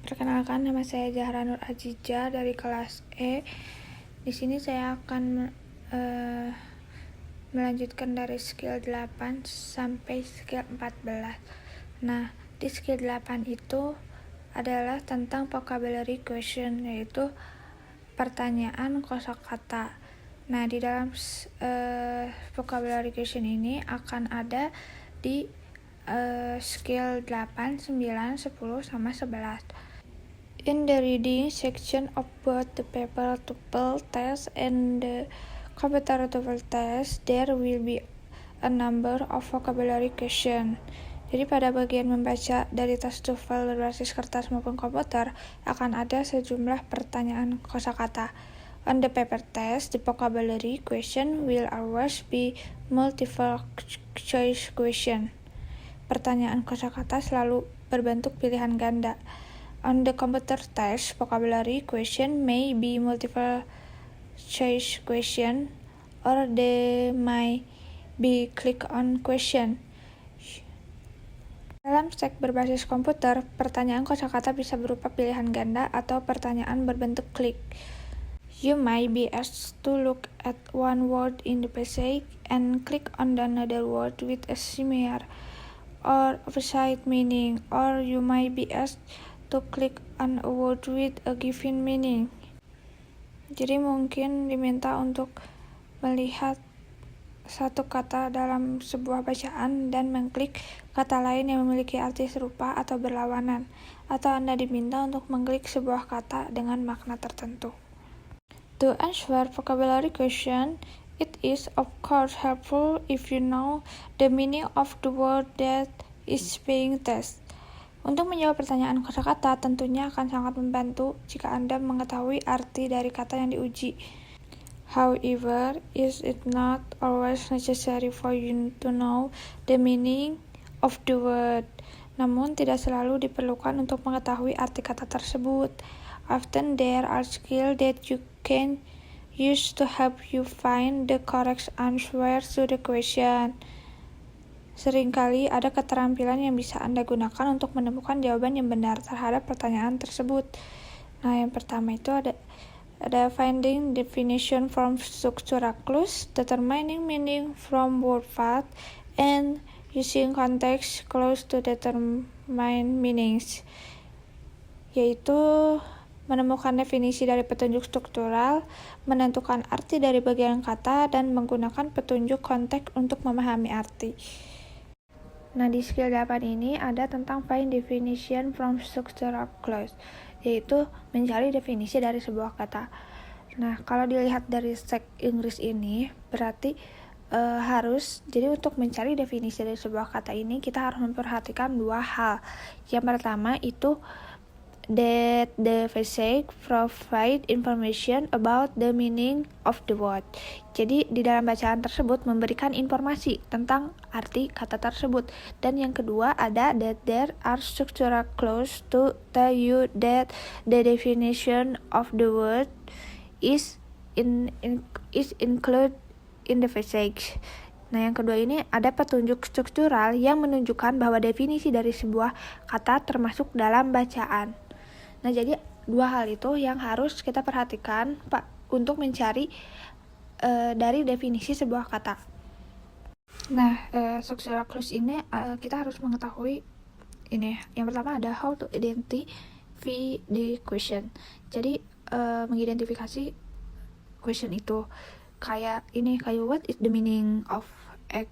Perkenalkan, nama saya Zahra Nur Azizah dari kelas E. Di sini saya akan melanjutkan dari skill 8 sampai skill 14. Nah, di skill 8 itu adalah tentang vocabulary question, yaitu pertanyaan kosakata. Nah, di dalam vocabulary question ini akan ada di skill 8, 9, 10, sama 11. In the reading section of both the paper TOEFL test and the computer TOEFL test, there will be a number of vocabulary question. Jadi pada bagian membaca dari tes TOEFL berbasis kertas maupun komputer akan ada sejumlah pertanyaan kosakata. On the paper test, the vocabulary question will always be multiple choice question. Pertanyaan kosakata selalu berbentuk pilihan ganda. On the computer test, vocabulary question may be multiple choice question or they may be click-on question. Dalam stek berbasis komputer, pertanyaan kosakata bisa berupa pilihan ganda atau pertanyaan berbentuk klik. You might be asked to look at one word in the passage and click on another word with a similar or opposite meaning, or you might be asked to click on a word with a given meaning. Jadi mungkin diminta untuk melihat satu kata dalam sebuah bacaan dan mengklik kata lain yang memiliki arti serupa atau berlawanan, atau Anda diminta untuk mengklik sebuah kata dengan makna tertentu. To answer vocabulary question, it is of course helpful if you know the meaning of the word that is being tested. Untuk menjawab pertanyaan kosakata tentunya akan sangat membantu jika Anda mengetahui arti dari kata yang diuji. However, is it not always necessary for you to know the meaning of the word? Namun tidak selalu diperlukan untuk mengetahui arti kata tersebut. Often there are skills that you can use to help you find the correct answer to the question. Seringkali ada keterampilan yang bisa Anda gunakan untuk menemukan jawaban yang benar terhadap pertanyaan tersebut. Nah, yang pertama itu ada finding definition from structural clues, determining meaning from word path, and using context clues to determine meanings, yaitu menemukan definisi dari petunjuk struktural, menentukan arti dari bagian kata, dan menggunakan petunjuk konteks untuk memahami arti. Nah, di skill 8 ini ada tentang find definition from structural clues, yaitu mencari definisi dari sebuah kata. Nah, kalau dilihat dari stek Inggris ini, berarti jadi untuk mencari definisi dari sebuah kata ini, kita harus memperhatikan dua hal. Yang pertama itu that the passage provide information about the meaning of the word. Jadi di dalam bacaan tersebut memberikan informasi tentang arti kata tersebut. Dan yang kedua ada that there are structural clues to tell you that the definition of the word is included in the passage. Nah, yang kedua ini ada petunjuk struktural yang menunjukkan bahwa definisi dari sebuah kata termasuk dalam bacaan. Nah, jadi dua hal itu yang harus kita perhatikan Pak untuk mencari dari definisi sebuah kata. Nah, structural clues ini kita harus mengetahui ini. Yang pertama ada how to identify the question. Jadi mengidentifikasi question itu kayak what is the meaning of egg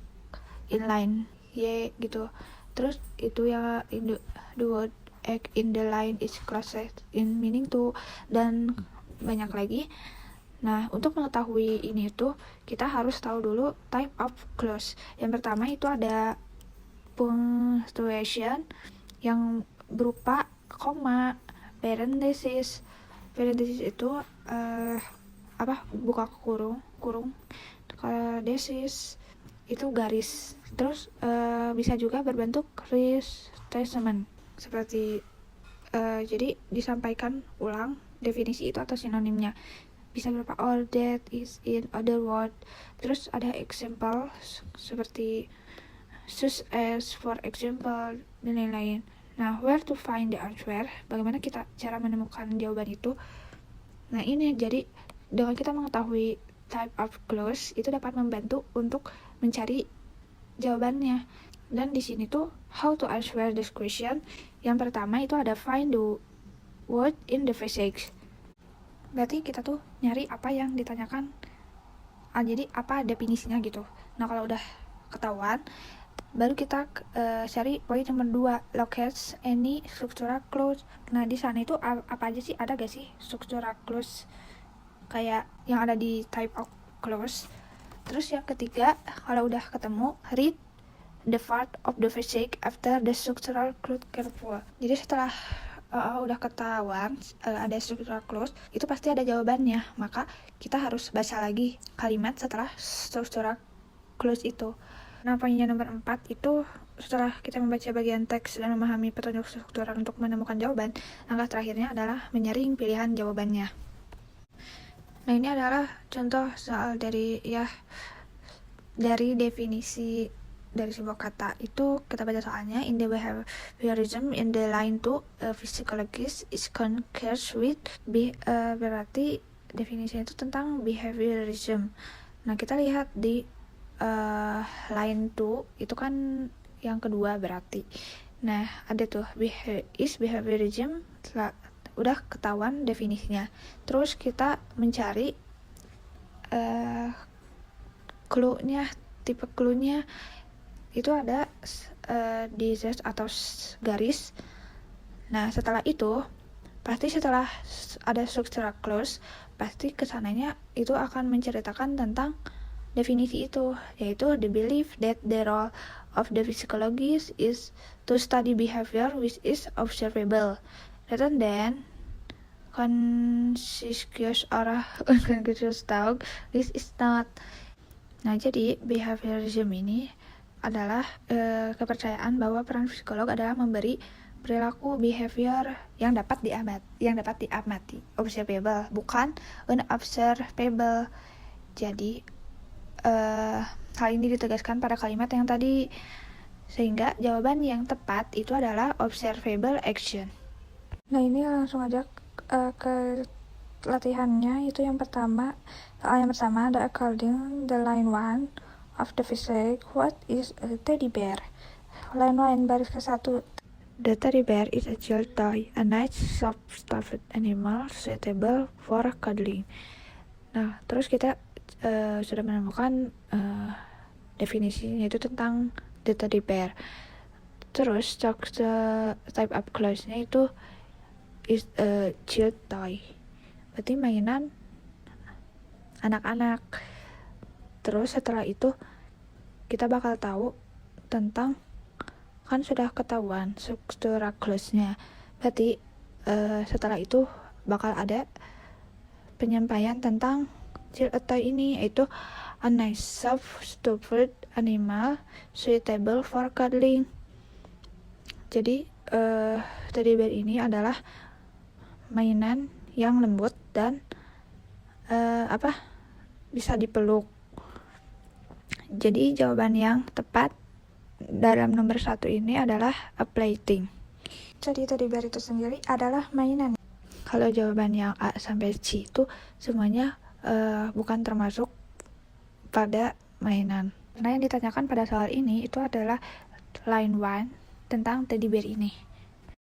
in line gitu. Terus itu ya the word egg in the line is closest in meaning to, dan banyak lagi. Nah, untuk mengetahui ini tuh kita harus tahu dulu type of clause. Yang pertama itu ada punctuation yang berupa koma, parenthesis. Parenthesis itu buka kurung. Kalau desis itu garis. Terus bisa juga berbentuk restatement. Seperti jadi disampaikan ulang definisi itu atau sinonimnya, bisa berupa all that is in other word. Terus ada example seperti such as, for example, dan lain-lain. Nah, where to find the answer? Bagaimana kita cara menemukan jawaban itu? Nah, ini jadi dengan kita mengetahui type of clause itu dapat membantu untuk mencari jawabannya. Dan di sini tuh how to answer this question. Yang pertama itu ada find the word in the passage. Berarti kita tuh nyari apa yang ditanyakan. Jadi apa definisinya gitu. Nah, kalau udah ketahuan, baru kita cari poin nomor 2, locate any structural clause. Nah, di sana itu apa aja sih? Ada gak sih structural clause kayak yang ada di type of clause? Terus yang ketiga, kalau udah ketemu, read the part of the passage after the structural clause careful. Jadi setelah udah ketahuan ada structural clause, itu pasti ada jawabannya. Maka kita harus baca lagi kalimat setelah structural clause itu. Nah, poinnya nomor 4 itu setelah kita membaca bagian teks dan memahami petunjuk struktural untuk menemukan jawaban, langkah terakhirnya adalah menyaring pilihan jawabannya. Nah, ini adalah contoh soal dari definisi dari sebuah kata. Itu kita baca soalnya. In the behaviorism in the line 2, physiologist is concurs with berarti definisinya itu tentang behaviorism. Nah, kita lihat di line 2 itu kan yang kedua berarti. Nah, ada tuh behaviorism, udah ketahuan definisinya. Terus kita mencari clue-nya, tipe clue-nya itu ada di Z atau garis. Nah, setelah itu pasti setelah ada structural clause, pasti kesananya itu akan menceritakan tentang definisi itu, yaitu the belief that the role of the psychologist is to study behavior which is observable rather than conscious or unconscious thought which is not. Nah, jadi behaviorism ini adalah kepercayaan bahwa peran psikolog adalah memberi perilaku behavior yang dapat diamati, observable, bukan unobservable. Jadi hal ini ditegaskan pada kalimat yang tadi, sehingga jawaban yang tepat itu adalah observable action. Nah, ini langsung aja ke latihannya. Itu yang pertama, soal yang pertama, the according the line 1 of the physics, what is a teddy bear? Line 1 baris ke-1, the teddy bear is a child toy, a nice soft stuffed animal suitable for cuddling. Nah, terus kita sudah menemukan definisinya itu tentang the teddy bear. Terus type of clause-nya itu is a child toy, berarti mainan anak-anak. Terus setelah itu kita bakal tahu tentang, kan sudah ketahuan structural clause-nya, berarti setelah itu bakal ada penyampaian tentang child toy ini, yaitu a nice soft stuffed animal suitable for cuddling. Jadi teddy bear ini adalah mainan yang lembut dan bisa dipeluk. Jadi jawaban yang tepat dalam nomor 1 ini adalah a plaything. Jadi teddy bear itu sendiri adalah mainan. Kalau jawaban yang A sampai C itu semuanya bukan termasuk pada mainan. Nah, yang ditanyakan pada soal ini itu adalah line 1 tentang teddy bear ini.